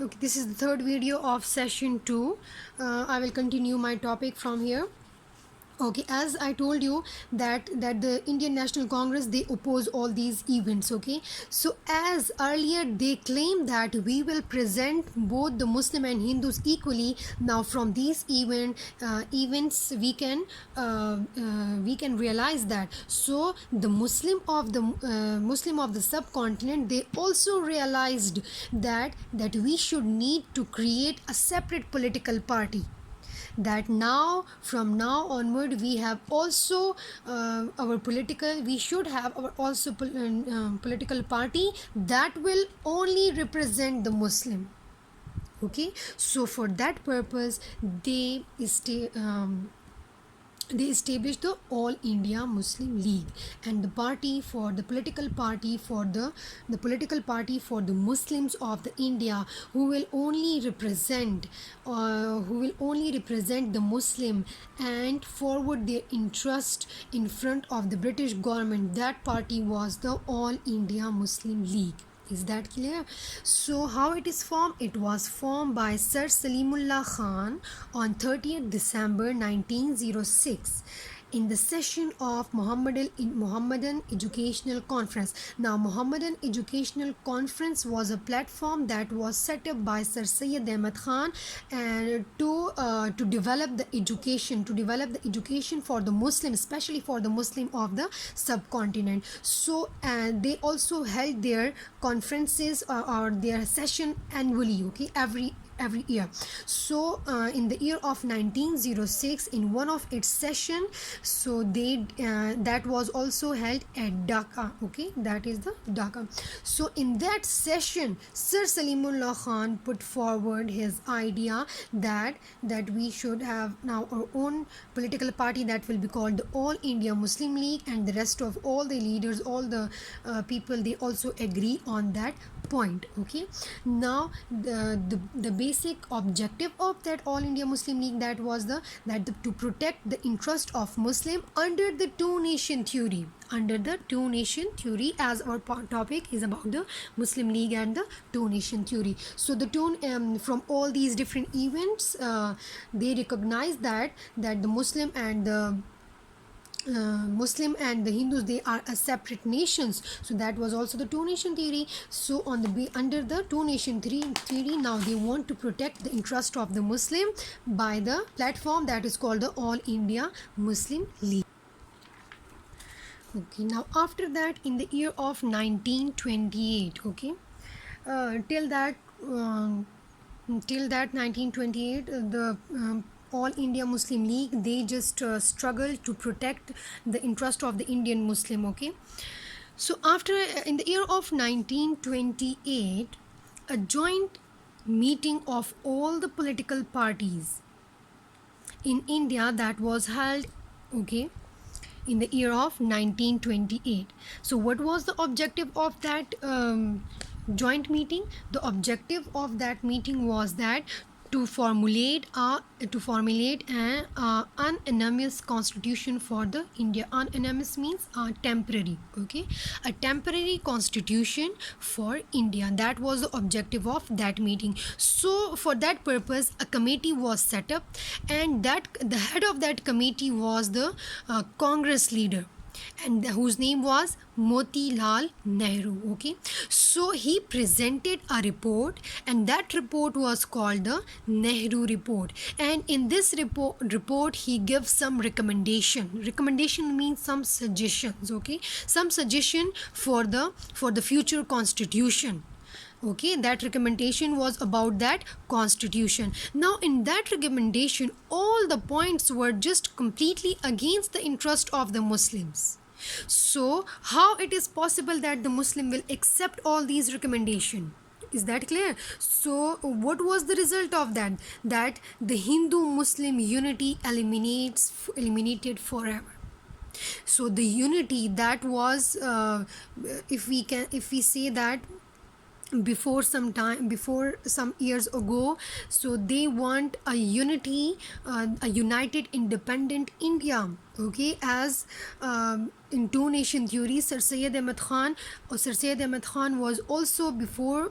Okay, this is the third video of session 2. I will continue my topic from here. Okay, as I told you that the Indian National Congress, they oppose all these events. Okay, so as earlier they claim that we will present both the Muslim and Hindus equally. Now from these events we can realize that. So the Muslim of the subcontinent, they also realized that we should need to create a separate political party, that now from now onward we have also our political we should have our also political party that will only represent the Muslim. Okay, so for that purpose they established the All India Muslim League, and the party for the political party for the political party for the Muslims of the India, who will only represent the Muslim and forward their interest in front of the British government. That party was the All India Muslim League. Is that clear? So how it is formed? It was formed by Sir Salimullah Khan on 30th December 1906 in the session of Mohammedan Educational Conference. Now, Mohammedan Educational Conference was a platform that was set up by Sir Syed Ahmad Khan and to develop the education for the Muslim, especially for the Muslim of the subcontinent. So they also held their conferences or their session annually. Okay, every year. So in the year of 1906, in one of its session, so they that was also held at Dhaka. Okay, that is the Dhaka. So in that session, Sir Salimullah Khan put forward his idea that we should have now our own political party that will be called the All India Muslim League, and the rest of all the leaders, all the people, they also agree on that point. Okay, now the basic objective of that All India Muslim League, that was to protect the interest of Muslim under the two nation theory, as our topic is about the Muslim League and the two nation theory. So the two from all these different events, they recognize that the Muslim and the Hindus, they are a separate nations. So that was also the two nation theory. So under the two nation theory, now they want to protect the interest of the Muslim by the platform that is called the All India Muslim League. Okay, now after that, in the year of 1928, okay, till that 1928, the All India Muslim League, they just struggled to protect the interest of the Indian Muslim. Okay, so after in the year of 1928, a joint meeting of all the political parties in India that was held. Okay, in the year of 1928. So what was the objective of that joint meeting? The objective of that meeting was that to formulate an unanimous constitution for the India. Unanimous means temporary. Okay, a temporary constitution for India. That was the objective of that meeting. So for that purpose, a committee was set up, and that the head of that committee was the Congress leader, and whose name was Motilal Nehru. Okay, so he presented a report, and that report was called the Nehru report. And in this report he gives some recommendation means some suggestions. Okay, some suggestion for the future constitution. Okay, that recommendation was about that constitution. Now in that recommendation, all the points were just completely against the interest of the Muslims. So how it is possible that the Muslim will accept all these recommendations? Is that clear? So what was the result of that the Hindu Muslim unity eliminated forever. So the unity that was if we say that before some years ago. So they want a unity, a united independent India, okay, as in two nation theory. Sir Syed Ahmad Khan was also before,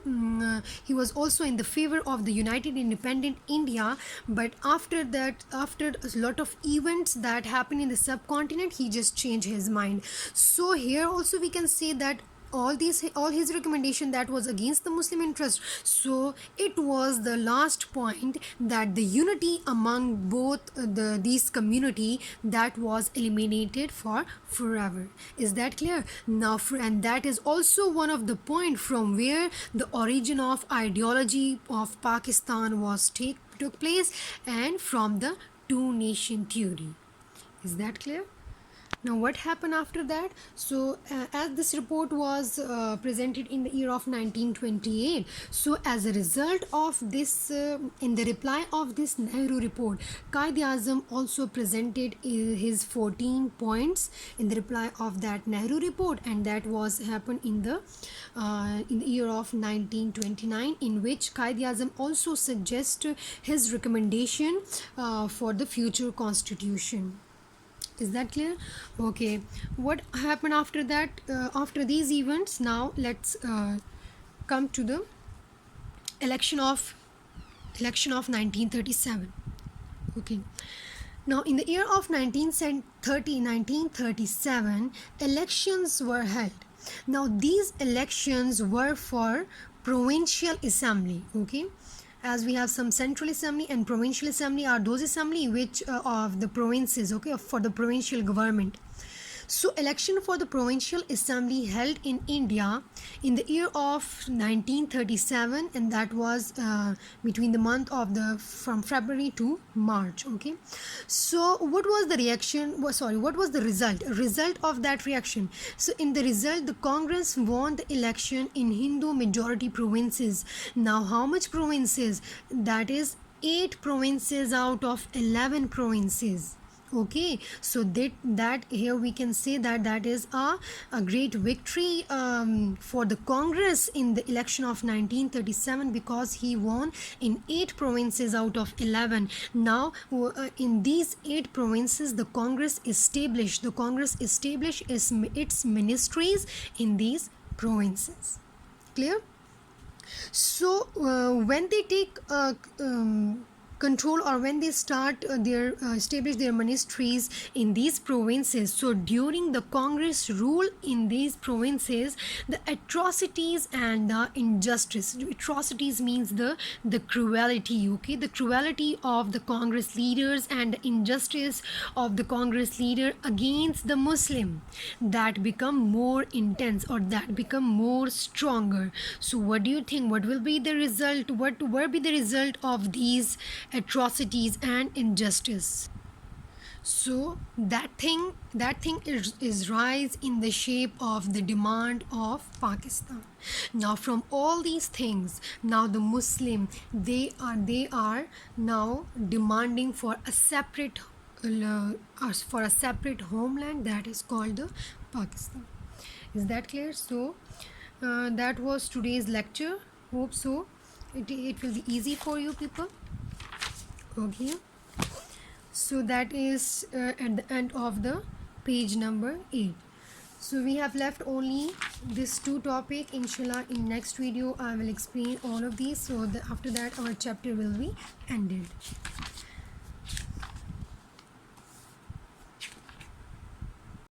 he was also in the favor of the united independent India, but after that, after a lot of events that happened in the subcontinent, he just changed his mind. So here also we can say that all his recommendation that was against the Muslim interest. So it was the last point, that the unity among both these community, that was eliminated for forever. Is that clear now? And that is also one of the point from where the origin of ideology of Pakistan was took place, and from the two nation theory. Is that clear? Now what happened after that? So as this report was presented in the year of 1928, so as a result of this, in the reply of this Nehru report, Quaid-e-Azam also presented his 14 points in the reply of that Nehru report, and that was happened in the year of 1929, in which Quaid-e-Azam also suggests his recommendation for the future constitution. Is that clear? Okay. What happened after that? After these events, now let's come to the election of 1937. Okay. Now in the year of 1937, elections were held. Now these elections were for provincial assembly. Okay, as we have some central assembly and provincial assembly are those assembly which of the provinces, okay, for the provincial government. So election for the provincial assembly held in India in the year of 1937, and that was between the month of from February to March. Okay, so what was the reaction? What was the result of that reaction? So in the result, the Congress won the election in Hindu majority provinces. Now how much provinces? That is 8 provinces out of 11 provinces. Okay, so that here we can say that that is a great victory for the Congress in the election of 1937, because he won in 8 provinces out of 11. Now in these 8 provinces, the Congress established its ministries in these provinces. Clear? So when they take control, or when they start establish their ministries in these provinces, so during the Congress rule in these provinces, the atrocities and the injustice, atrocities means the cruelty, okay, the cruelty of the Congress leaders and the injustice of the Congress leader against the Muslim, that become more intense, or that become more stronger. So what do you think? What will be the result? What will be the result of these atrocities and injustice? So that thing is rise in the shape of the demand of Pakistan. Now from all these things, now the Muslim, they are now demanding for a separate homeland, that is called the Pakistan. Is that clear? So that was today's lecture. Hope so it will be easy for you people. Okay, so that is at the end of the page number 8. So we have left only this 2 topic. Inshallah, in next video I will explain all of these, so after that our chapter will be ended.